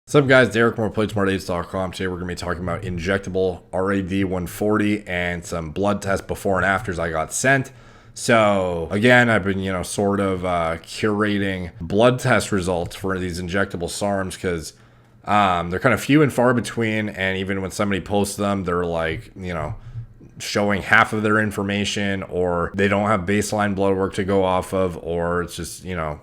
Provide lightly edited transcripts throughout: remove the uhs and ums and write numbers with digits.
What's up, guys? Derek from PlaySmartAids.com. Today we're going to be talking about injectable RAD140 and some blood tests before and afters I got sent. So again, I've been, sort of curating blood test results for these injectable SARMs because they're kind of few and far between. And even when somebody posts them, they're like, showing half of their information, or they don't have baseline blood work to go off of, or it's just, a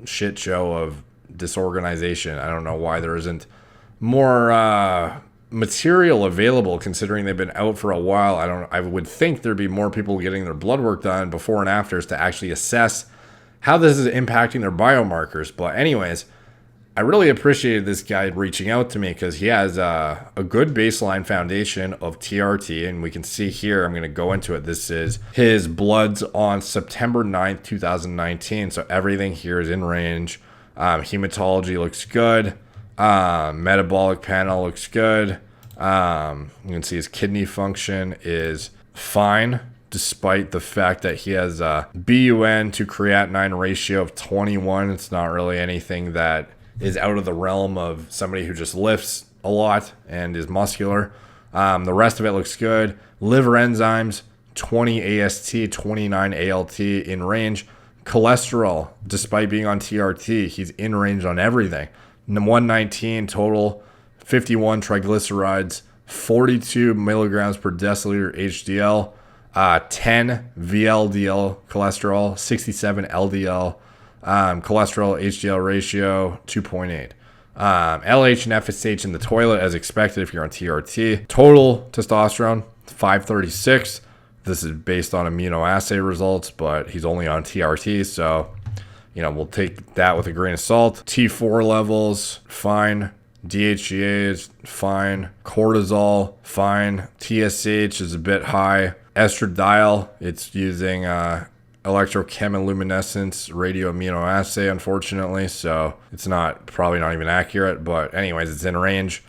shit show of disorganization. I don't know why there isn't more material available, considering they've been out for a while. I would think there'd be more people getting their blood work done before and afters to actually assess how this is impacting their biomarkers. But anyways, I really appreciated this guy reaching out to me because he has a good baseline foundation of TRT, and we can see here, I'm going to go into it. This is his bloods on September 9th, 2019. So everything here is in range. Hematology looks good. Metabolic panel looks good. You can see his kidney function is fine, despite the fact that he has a BUN to creatinine ratio of 21. It's not really anything that is out of the realm of somebody who just lifts a lot and is muscular. The rest of it looks good. Liver enzymes, 20 AST, 29 ALT in range. Cholesterol, despite being on TRT, he's in range on everything. 119 total, 51 triglycerides, 42 milligrams per deciliter HDL, 10 VLDL cholesterol, 67 LDL, cholesterol HDL ratio 2.8. LH and FSH in the toilet as expected if you're on TRT. Total testosterone 536. This is based on immunoassay results, but he's only on TRT, so we'll take that with a grain of salt. T4 levels fine. DHEA is fine. Cortisol fine. TSH is a bit high. Estradiol, it's using electrochemiluminescence radioimmunoassay, unfortunately, so it's probably not even accurate, but anyways, it's in range.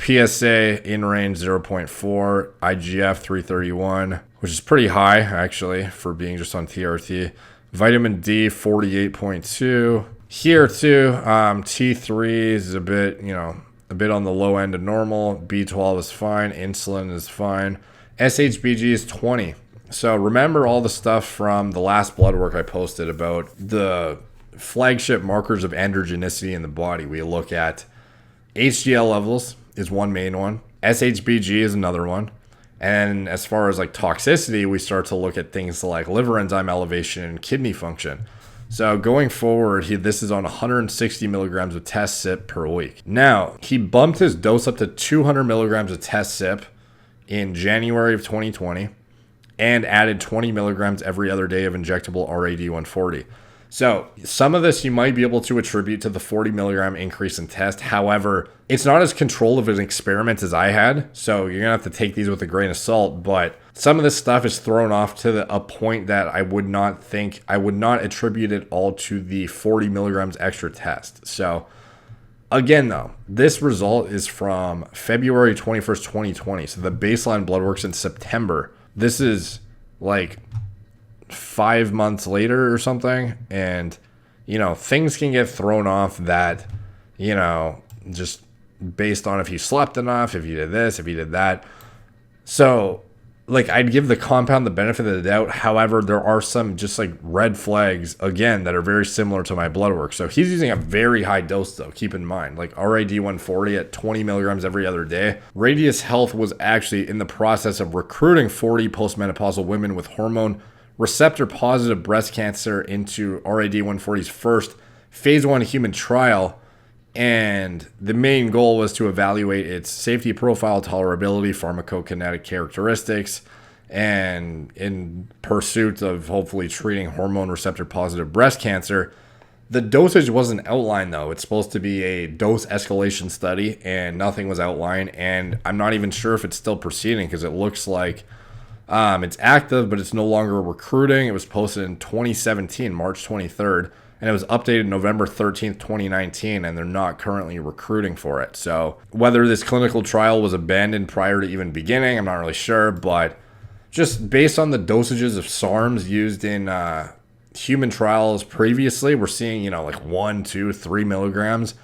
PSA in range 0.4, IGF 331, which is pretty high actually for being just on TRT. Vitamin D 48.2. Here too, T3 is a bit on the low end of normal. B12 is fine. Insulin is fine. SHBG is 20. So remember all the stuff from the last blood work I posted about the flagship markers of androgenicity in the body. We look at HDL levels is one main one. SHBG is another one. And as far as like toxicity, we start to look at things like liver enzyme elevation and kidney function. So going forward, this is on 160 milligrams of test sip per week. Now, he bumped his dose up to 200 milligrams of test sip in January of 2020 and added 20 milligrams every other day of injectable RAD140. So some of this you might be able to attribute to the 40 milligram increase in test. However, it's not as controlled of an experiment as I had. So you're going to have to take these with a grain of salt. But some of this stuff is thrown off to a point that I would not attribute it all to the 40 milligrams extra test. So again, though, this result is from February 21st, 2020. So the baseline blood work's in September. This is like 5 months later or something, and things can get thrown off that just based on if you slept enough, if you did this, if you did that. So I'd give the compound the benefit of the doubt. However, there are some just red flags again that are very similar to my blood work. So he's using a very high dose though, keep in mind, RAD140 at 20 milligrams every other day. Radius Health was actually in the process of recruiting 40 postmenopausal women with hormone receptor positive breast cancer into RAD140's first phase 1 human trial. And the main goal was to evaluate its safety profile, tolerability, pharmacokinetic characteristics, and in pursuit of hopefully treating hormone receptor positive breast cancer. The dosage wasn't outlined though. It's supposed to be a dose escalation study and nothing was outlined. And I'm not even sure if it's still proceeding because it looks like it's active, but it's no longer recruiting. It was posted in 2017, March 23rd, and it was updated November 13th, 2019, and they're not currently recruiting for it. So whether this clinical trial was abandoned prior to even beginning, I'm not really sure, but just based on the dosages of SARMs used in human trials previously, we're seeing, 1, 2, 3 milligrams.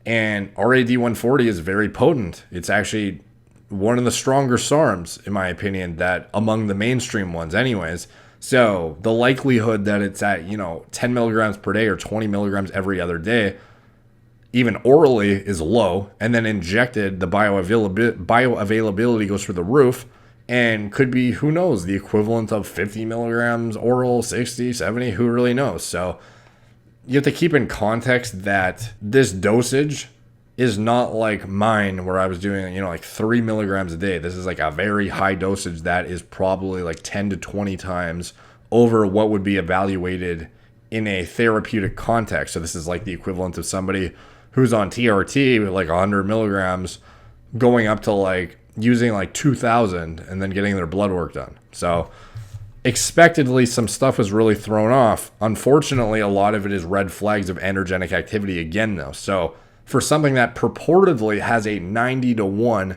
And RAD140 is very potent. It's actually one of the stronger SARMs, in my opinion, that among the mainstream ones anyways. So the likelihood that it's at, 10 milligrams per day or 20 milligrams every other day, even orally, is low. And then injected, the bioavailability goes through the roof and could be, who knows, the equivalent of 50 milligrams oral, 60, 70, who really knows? So you have to keep in context that this dosage is not like mine where I was doing, like 3 milligrams a day. This is like a very high dosage that is probably like 10 to 20 times over what would be evaluated in a therapeutic context. So this is like the equivalent of somebody who's on TRT with like 100 milligrams going up to like using like 2,000 and then getting their blood work done. So expectedly, some stuff was really thrown off. Unfortunately, a lot of it is red flags of androgenic activity again, though. So for something that purportedly has a 90-to-1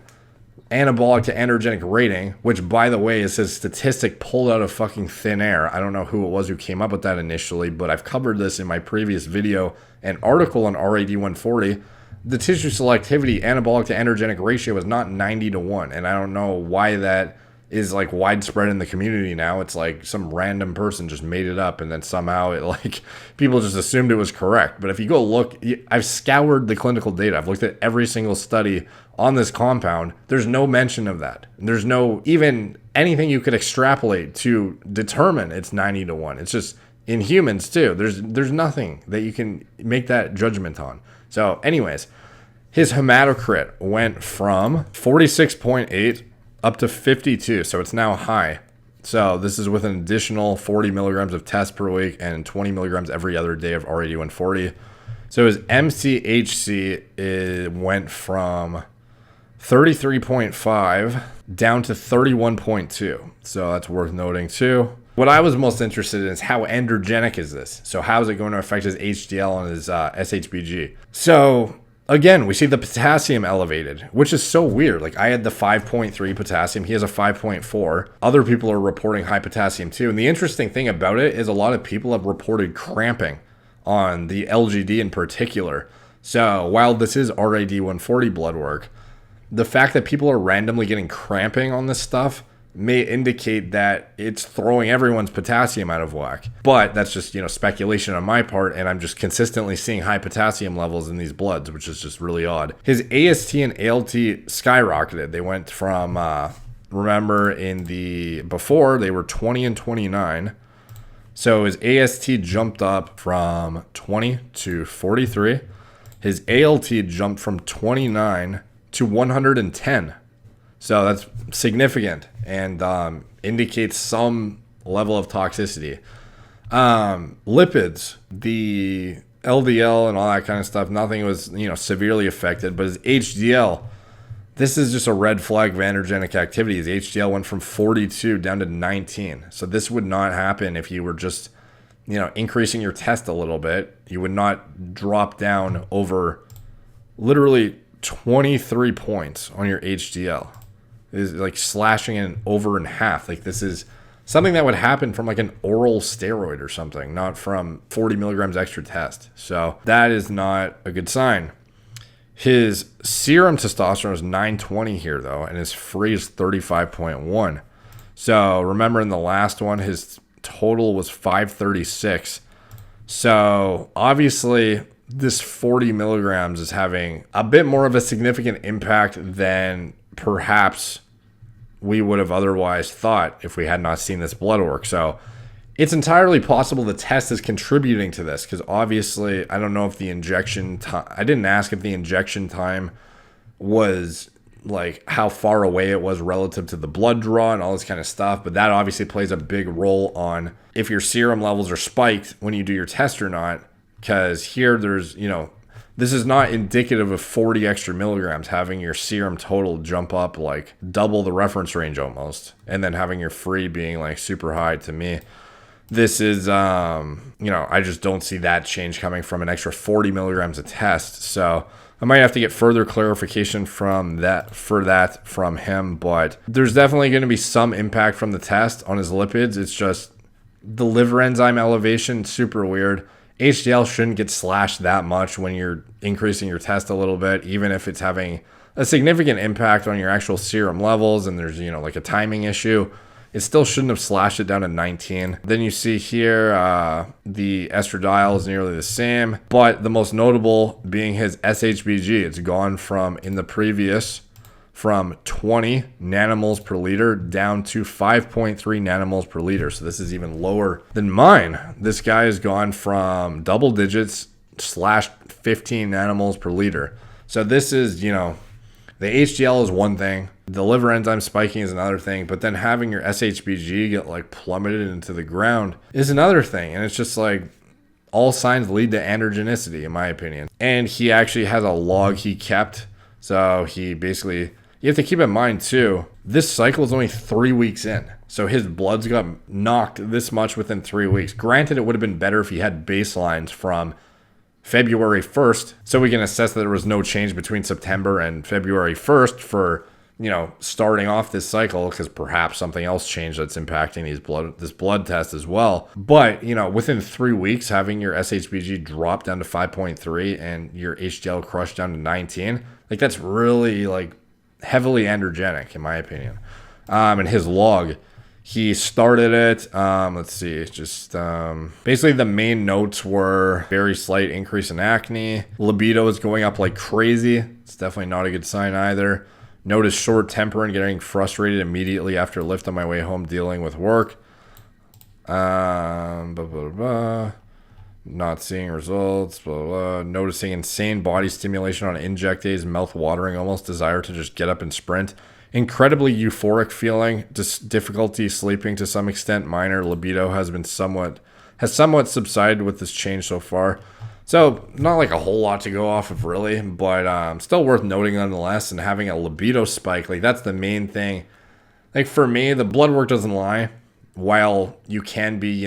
anabolic to androgenic rating, which, by the way, is a statistic pulled out of fucking thin air. I don't know who it was who came up with that initially, but I've covered this in my previous video and article on RAD140. The tissue selectivity anabolic to androgenic ratio is not 90-to-1, and I don't know why that is like widespread in the community now. It's like some random person just made it up and then somehow it like people just assumed it was correct. But if you go look, I've scoured the clinical data. I've looked at every single study on this compound. There's no mention of that. There's no even anything you could extrapolate to determine it's 90-to-1. It's just in humans too. There's nothing that you can make that judgment on. So anyways, his hematocrit went from 46.8 up to 52, so it's now high. So this is with an additional 40 milligrams of test per week and 20 milligrams every other day of RAD140. So his MCHC went from 33.5 down to 31.2. So that's worth noting too. What I was most interested in is how androgenic is this? So how is it going to affect his HDL and his SHBG? So again, we see the potassium elevated, which is so weird. Like I had the 5.3 potassium. He has a 5.4. Other people are reporting high potassium too. And the interesting thing about it is a lot of people have reported cramping on the LGD in particular. So while this is RAD140 blood work, the fact that people are randomly getting cramping on this stuff may indicate that it's throwing everyone's potassium out of whack. But that's just, speculation on my part, and I'm just consistently seeing high potassium levels in these bloods, which is just really odd. His AST and ALT skyrocketed. They went from, remember before they were 20 and 29. So his AST jumped up from 20 to 43. His ALT jumped from 29 to 110. So that's significant and indicates some level of toxicity. Lipids, the LDL and all that kind of stuff, nothing was, severely affected. But his HDL, this is just a red flag of androgenic activity. His HDL went from 42 down to 19. So this would not happen if you were just, increasing your test a little bit. You would not drop down over literally 23 points on your HDL. Is like slashing it over in half. Like this is something that would happen from like an oral steroid or something, not from 40 milligrams extra test. So that is not a good sign. His serum testosterone is 920 here though, and his free is 35.1. So remember in the last one, his total was 536. So obviously this 40 milligrams is having a bit more of a significant impact than perhaps we would have otherwise thought if we had not seen this blood work. So it's entirely possible the test is contributing to this, because obviously I don't know if the injection time, I didn't ask if the injection time was like how far away it was relative to the blood draw and all this kind of stuff, but that obviously plays a big role on if your serum levels are spiked when you do your test or not, because here there's, this is not indicative of 40 extra milligrams, having your serum total jump up like double the reference range almost, and then having your free being like super high. To me, this is, I just don't see that change coming from an extra 40 milligrams a test. So I might have to get further clarification from him, but there's definitely going to be some impact from the test on his lipids. It's just the liver enzyme elevation, super weird. HDL shouldn't get slashed that much when you're increasing your test a little bit, even if it's having a significant impact on your actual serum levels and there's, like a timing issue. It still shouldn't have slashed it down to 19. Then you see here the estradiol is nearly the same, but the most notable being his SHBG. It's gone from, in the previous, from 20 nanomoles per liter down to 5.3 nanomoles per liter. So this is even lower than mine. This guy has gone from double digits slash 15 nanomoles per liter. So this is, the HDL is one thing. The liver enzyme spiking is another thing. But then having your SHBG get like plummeted into the ground is another thing. And it's just like all signs lead to androgenicity, in my opinion. And he actually has a log he kept. So he basically, you have to keep in mind too, this cycle is only 3 weeks in. So his bloods got knocked this much within 3 weeks. Granted, it would have been better if he had baselines from February 1st, so we can assess that there was no change between September and February 1st for, starting off this cycle, because perhaps something else changed that's impacting this blood test as well. But, within 3 weeks, having your SHBG drop down to 5.3 and your HDL crush down to 19, like that's really like heavily androgenic, in my opinion. And his log, he started it, let's see, just basically the main notes were very slight increase in acne. Libido is going up like crazy. It's definitely not a good sign either. Notice short temper and getting frustrated immediately after lift on my way home dealing with work. Not seeing results, blah, blah. Noticing insane body stimulation on inject days, mouth watering, almost desire to just get up and sprint. Incredibly euphoric feeling, just difficulty sleeping to some extent, minor. Libido has somewhat subsided with this change so far. So not like a whole lot to go off of really, but still worth noting nonetheless. And having a libido spike, like that's the main thing. Like for me, the blood work doesn't lie. While you can be,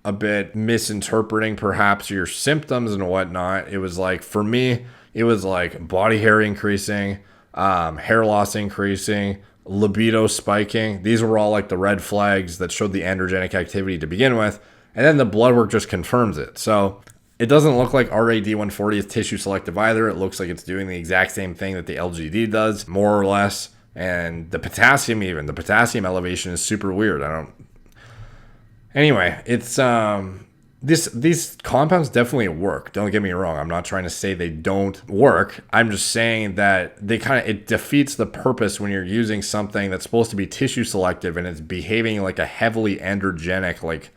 a bit misinterpreting perhaps your symptoms and whatnot, it was like, for me, it was like body hair increasing, hair loss increasing, libido spiking. These were all like the red flags that showed the androgenic activity to begin with. And then the blood work just confirms it. So it doesn't look like RAD140 is tissue selective either. It looks like it's doing the exact same thing that the LGD does, more or less. And the potassium elevation is super weird. Anyway, it's these compounds definitely work. Don't get me wrong. I'm not trying to say they don't work. I'm just saying that it defeats the purpose when you're using something that's supposed to be tissue selective and it's behaving like a heavily androgenic, like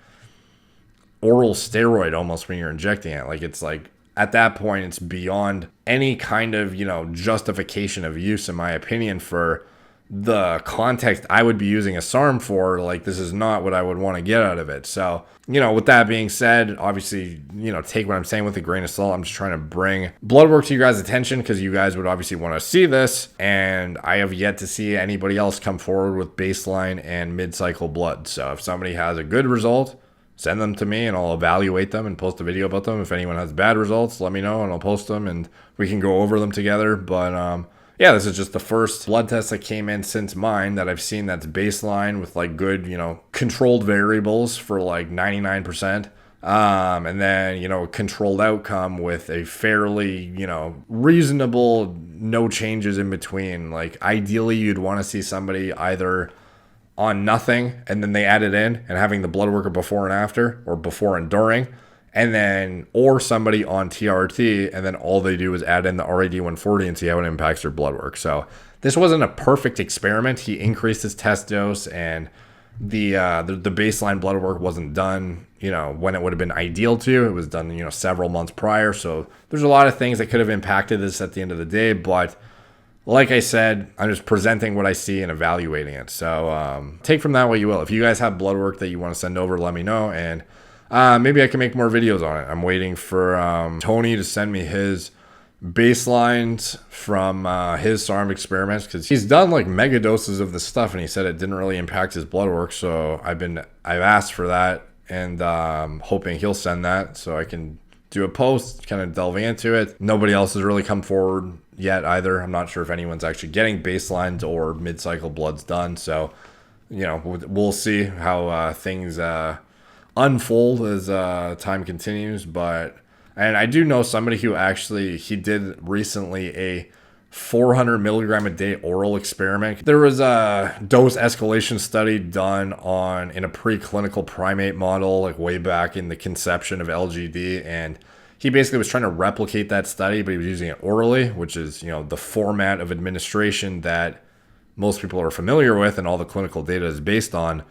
oral steroid almost when you're injecting it. Like it's like at that point it's beyond any kind of, justification of use, in my opinion, for the context I would be using a SARM for. Like this is not what I would want to get out of it. So, with that being said, obviously, take what I'm saying with a grain of salt. I'm just trying to bring blood work to you guys' attention because you guys would obviously want to see this. And I have yet to see anybody else come forward with baseline and mid-cycle blood. So if somebody has a good result, send them to me and I'll evaluate them and post a video about them. If anyone has bad results, let me know and I'll post them and we can go over them together. But yeah, this is just the first blood test that came in since mine that I've seen that's baseline with like good, controlled variables for like 99%. And then, controlled outcome with a fairly, reasonable, no changes in between. Like ideally you'd want to see somebody either on nothing and then they add it in and having the blood work before and after, or before and during, and then or somebody on TRT and then all they do is add in the RAD140 and see how it impacts their blood work. So this wasn't a perfect experiment. He increased his test dose and the baseline blood work wasn't done, when it would have been ideal to. It was done, several months prior. So there's a lot of things that could have impacted this at the end of the day, but like I said, I'm just presenting what I see and evaluating it. So take from that what you will. If you guys have blood work that you want to send over, let me know. And maybe I can make more videos on it. I'm waiting for Tony to send me his baselines from his SARM experiments, because he's done like mega doses of this stuff and he said it didn't really impact his blood work. So I've asked for that and hoping he'll send that so I can do a post kind of delving into it. Nobody else has really come forward yet either. I'm not sure if anyone's actually getting baselines or mid-cycle bloods done. So, we'll see how things unfold as time continues. And I do know somebody who actually, he did recently a 400 milligram a day oral experiment. There was a dose escalation study done in a preclinical primate model, like way back in the conception of LGD, and he basically was trying to replicate that study, but he was using it orally, which is, the format of administration that most people are familiar with and all the clinical data is based on.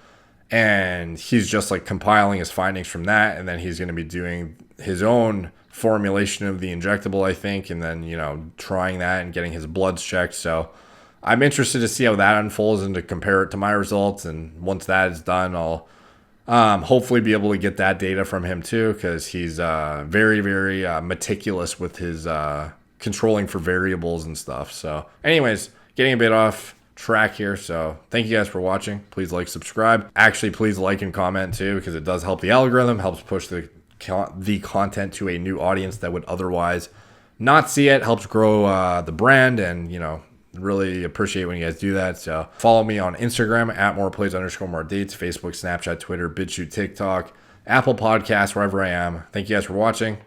And he's just like compiling his findings from that, and then he's going to be doing his own formulation of the injectable, I think, and then trying that and getting his bloods checked. So I'm interested to see how that unfolds and to compare it to my results. And once that is done, I'll hopefully be able to get that data from him too, because he's very, very meticulous with his controlling for variables and stuff. So anyways, getting a bit off track here, so thank you guys for watching. Please like, subscribe. Actually, please like and comment too, because it does help the algorithm, helps push the content to a new audience that would otherwise not see it, helps grow the brand, and really appreciate when you guys do that. So follow me on Instagram at moreplays_more_dates, Facebook, Snapchat, Twitter, BitChute, TikTok, Apple Podcasts, wherever I am. Thank you guys for watching.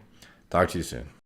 Talk to you soon.